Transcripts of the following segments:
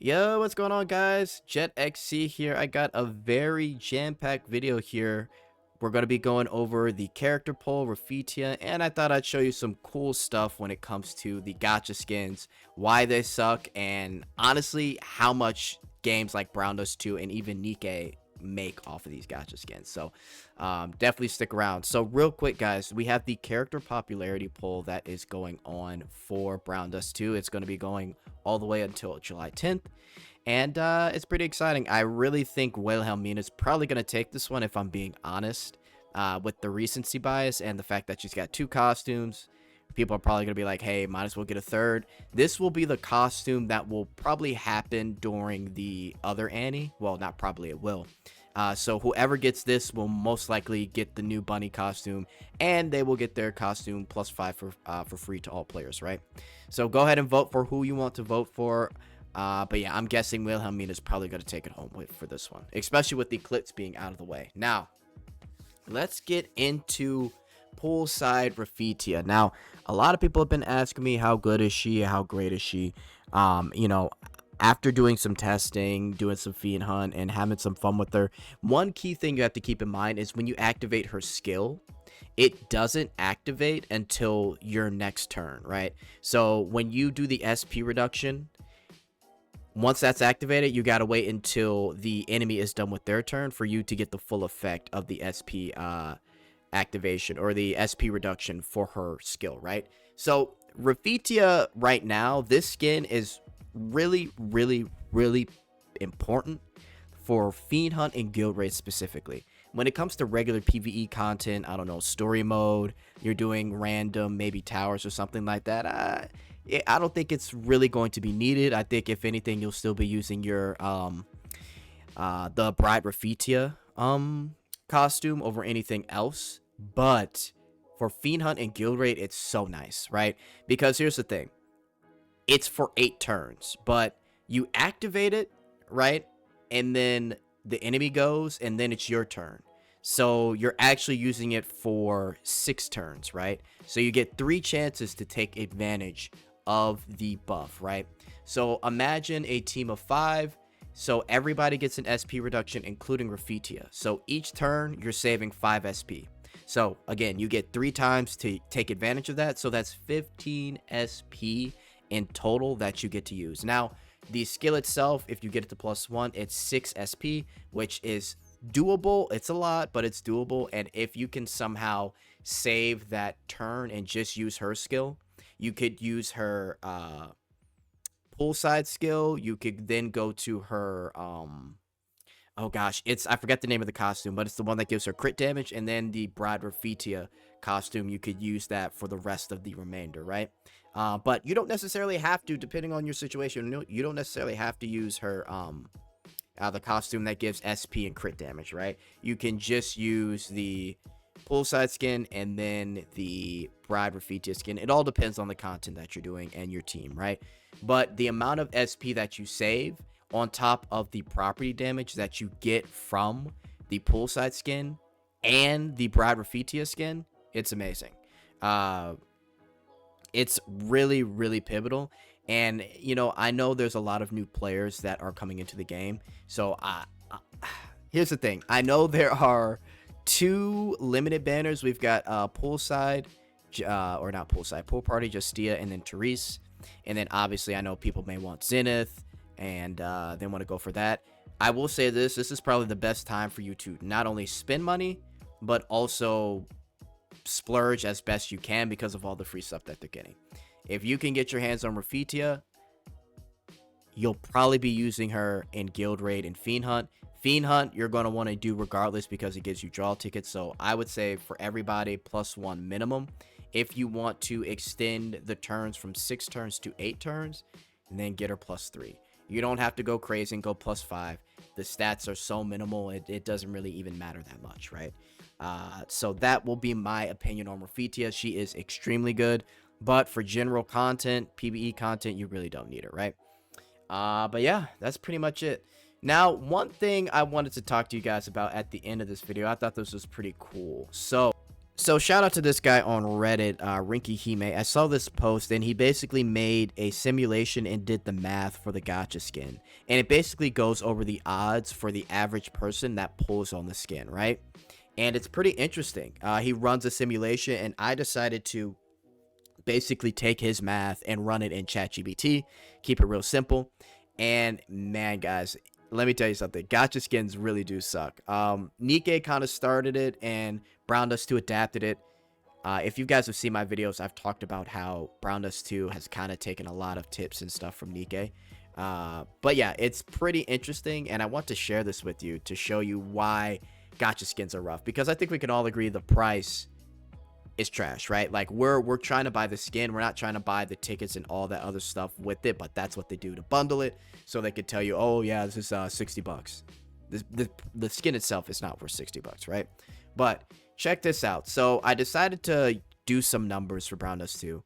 Yo, what's going on, guys? Jetxc here. I got a very jam-packed video here. We're going to be going over the character pool, Rafitia, and I thought I'd show you some cool stuff when it comes to the gacha skins, why they suck, and honestly, how much games like Browndust2 and even Nikke make off of these gacha skins. So definitely stick around. So real quick, guys, we have the character popularity poll that is going on for Browndust2. It's going to be going all the way until July 10th, and it's pretty exciting. I really think Wilhelmina is probably going to take this one, if I'm being honest, with the recency bias and the fact that she's got 2 costumes. People are probably going to be like, hey, might as well get a third. This will be the costume that will probably happen during the other Annie. Well, not probably, it will. So whoever gets this will most likely get the new bunny costume, and they will get their costume +5 for free to all players, right? So go ahead and vote for who you want to vote for. But yeah, I'm guessing Wilhelmina is probably going to take it home for this one, especially with the Eclipse being out of the way. Now, let's get into Poolside Rafitia. Now, a lot of people have been asking me, how good is she? How great is she? You know, after doing some testing, doing some Fiend Hunt, and having some fun with her, one key thing you have to keep in mind is when you activate her skill, it doesn't activate until your next turn, right? So when you do the SP reduction, once that's activated, you gotta wait until the enemy is done with their turn for you to get the full effect of the SP activation or the SP reduction for her skill, right? So Rafitia right now, this skin is really important for Fiend Hunt and Guild Raids specifically. When it comes to regular PvE content, I don't know, story mode, you're doing random maybe towers or something like that, I don't think it's really going to be needed. I think if anything, you'll still be using your the Bride Rafitia costume over anything else. But for Fiend Hunt and Guild Raid, it's so nice, right? Because here's the thing, it's for 8 turns, but you activate it, right? And then the enemy goes, and then it's your turn. So you're actually using it for 6 turns, right? So you get 3 chances to take advantage of the buff, right? So imagine a team of 5. So everybody gets an SP reduction, including Rafitia. So each turn, you're saving 5 SP. So again, you get 3 times to take advantage of that. So that's 15 SP in total that you get to use. Now, the skill itself, if you get it to +1, it's 6 SP, which is doable. It's a lot, but it's doable. And if you can somehow save that turn and just use her skill, you could use her poolside skill. You could then go to her oh gosh, I forget the name of the costume, but it's the one that gives her crit damage, and then the Bride Rafitia costume, you could use that for the rest of the remainder, right? But you don't necessarily have to, depending on your situation. You don't necessarily have to use her the costume that gives SP and crit damage, right? You can just use the poolside skin and then the Bride Rafitia skin. It all depends on the content that you're doing and your team, right? But the amount of SP that you save on top of the property damage that you get from the poolside skin and the Bride Rafitia skin, it's amazing. It's really pivotal. And you know, I know there's a lot of new players that are coming into the game, so here's the thing. I know there are 2 limited banners. We've got poolside or not poolside, pool party Justia, and then Therese. And then obviously I know people may want Zenith and they want to go for that. I will say this is probably the best time for you to not only spend money, but also splurge as best you can because of all the free stuff that they're getting. If you can get your hands on Rafitia, you'll probably be using her in Guild Raid and Fiend Hunt. Fiend Hunt, you're going to want to do regardless because it gives you draw tickets. So I would say for everybody, +1 minimum. If you want to extend the turns from 6 turns to 8 turns, and then get her +3. You don't have to go crazy and go +5. The stats are so minimal, it doesn't really even matter that much, right? So that will be my opinion on Rafitia. She is extremely good, but for general content, PvE content, you really don't need it, right? But yeah, that's pretty much it. Now, one thing I wanted to talk to you guys about at the end of this video, I thought this was pretty cool. So So shout out to this guy on Reddit, Rinky Hime. I saw this post and he basically made a simulation and did the math for the Gacha skin. And it basically goes over the odds for the average person that pulls on the skin, right? And it's pretty interesting. He runs a simulation and I decided to basically take his math and run it in ChatGPT, keep it real simple. And man, guys, let me tell you something. Gacha skins really do suck. Nikke kind of started it and Browndust2 adapted it. If you guys have seen my videos, I've talked about how Browndust2 has kind of taken a lot of tips and stuff from Nikke. But yeah, it's pretty interesting, and I want to share this with you to show you why Gacha skins are rough. Because I think we can all agree the price is trash, right? Like we're trying to buy the skin, we're not trying to buy the tickets and all that other stuff with it, but that's what they do to bundle it, so they could tell you, oh yeah, this is $60. The skin itself is not worth $60, right? But check this out. So I decided to do some numbers for Browndust2.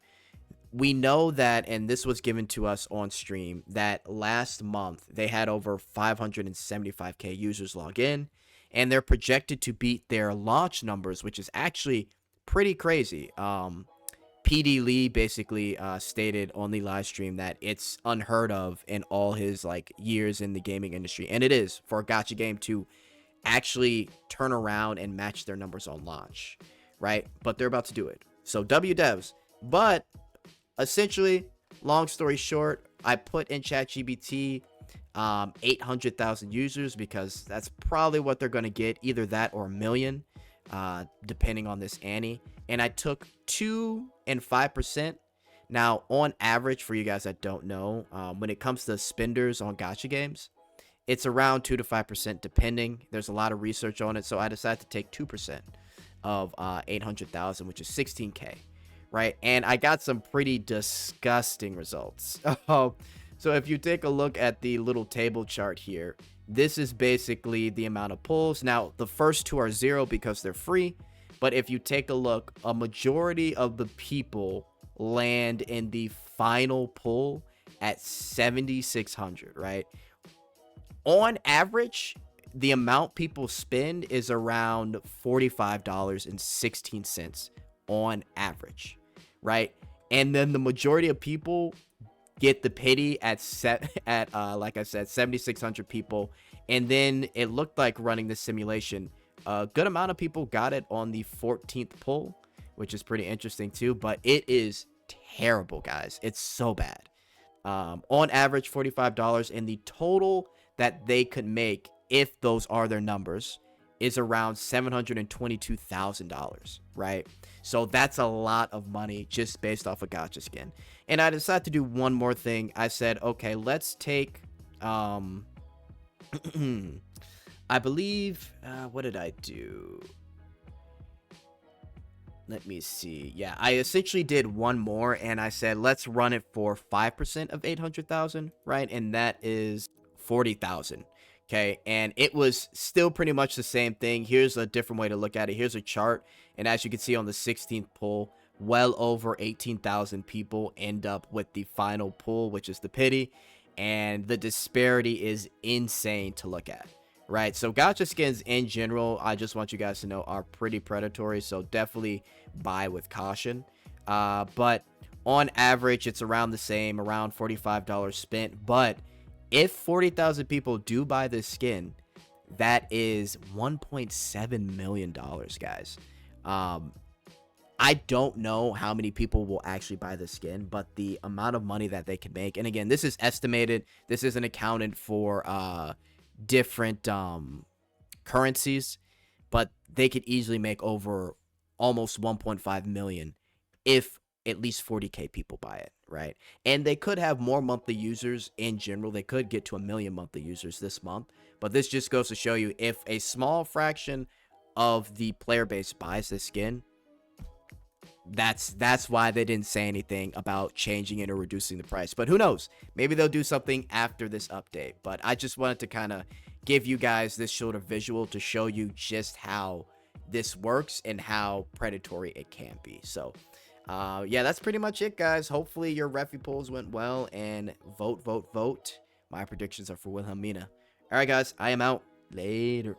We know that, and this was given to us on stream, that last month they had over 575k users log in, and they're projected to beat their launch numbers, which is actually pretty crazy. PD Lee basically stated on the live stream that it's unheard of in all his like years in the gaming industry, and it is for a gacha game to actually turn around and match their numbers on launch, right? But they're about to do it. So W devs. But essentially, long story short, I put in ChatGPT 800,000 users because that's probably what they're going to get, either that or a million, depending on this Annie. And I took 2 and 5%. Now, on average, for you guys that don't know, when it comes to spenders on gacha games, it's around 2 to 5% depending. There's a lot of research on it, so I decided to take 2% of 800,000, which is 16k, right? And I got some pretty disgusting results. So if you take a look at the little table chart here, this is basically the amount of pulls. Now, the first two are 0 because they're free, but if you take a look, a majority of the people land in the final pull at 7,600, right? On average, the amount people spend is around $45.16 on average, right? And then the majority of people get the pity at like I said, 7,600 people. And then it looked like, running the simulation, a good amount of people got it on the 14th pull, which is pretty interesting too. But it is terrible, guys. It's so bad. On average, $45, and the total that they could make, if those are their numbers, is around $722,000, right? So that's a lot of money just based off a gacha skin. And I decided to do one more thing. I said, okay, let's take I believe what did I do? Let me see. Yeah, I essentially did one more, and I said, let's run it for 5% of 800,000, right? And that is 40,000. Okay, and it was still pretty much the same thing. Here's a different way to look at it. Here's a chart, and as you can see on the 16th pull, well over 18,000 people end up with the final pull, which is the pity, and the disparity is insane to look at, right? So gacha skins in general, I just want you guys to know, are pretty predatory, so definitely buy with caution. But on average, it's around the same, around $45 spent. But if 40,000 people do buy this skin, that is $1.7 million, guys. I don't know how many people will actually buy the skin, but the amount of money that they can make, and again, this is estimated, this isn't accounted for different currencies, but they could easily make over almost 1.5 million if at least 40k people buy it, right? And they could have more monthly users in general. They could get to 1 million monthly users this month, but this just goes to show you, if a small fraction of the player base buys this skin, that's why they didn't say anything about changing it or reducing the price. But who knows, maybe they'll do something after this update. But I just wanted to kind of give you guys this short of visual to show you just how this works and how predatory it can be. So yeah, that's pretty much it, guys. Hopefully your refi polls went well, and vote. My predictions are for Wilhelmina. All right, guys, I am out. Later.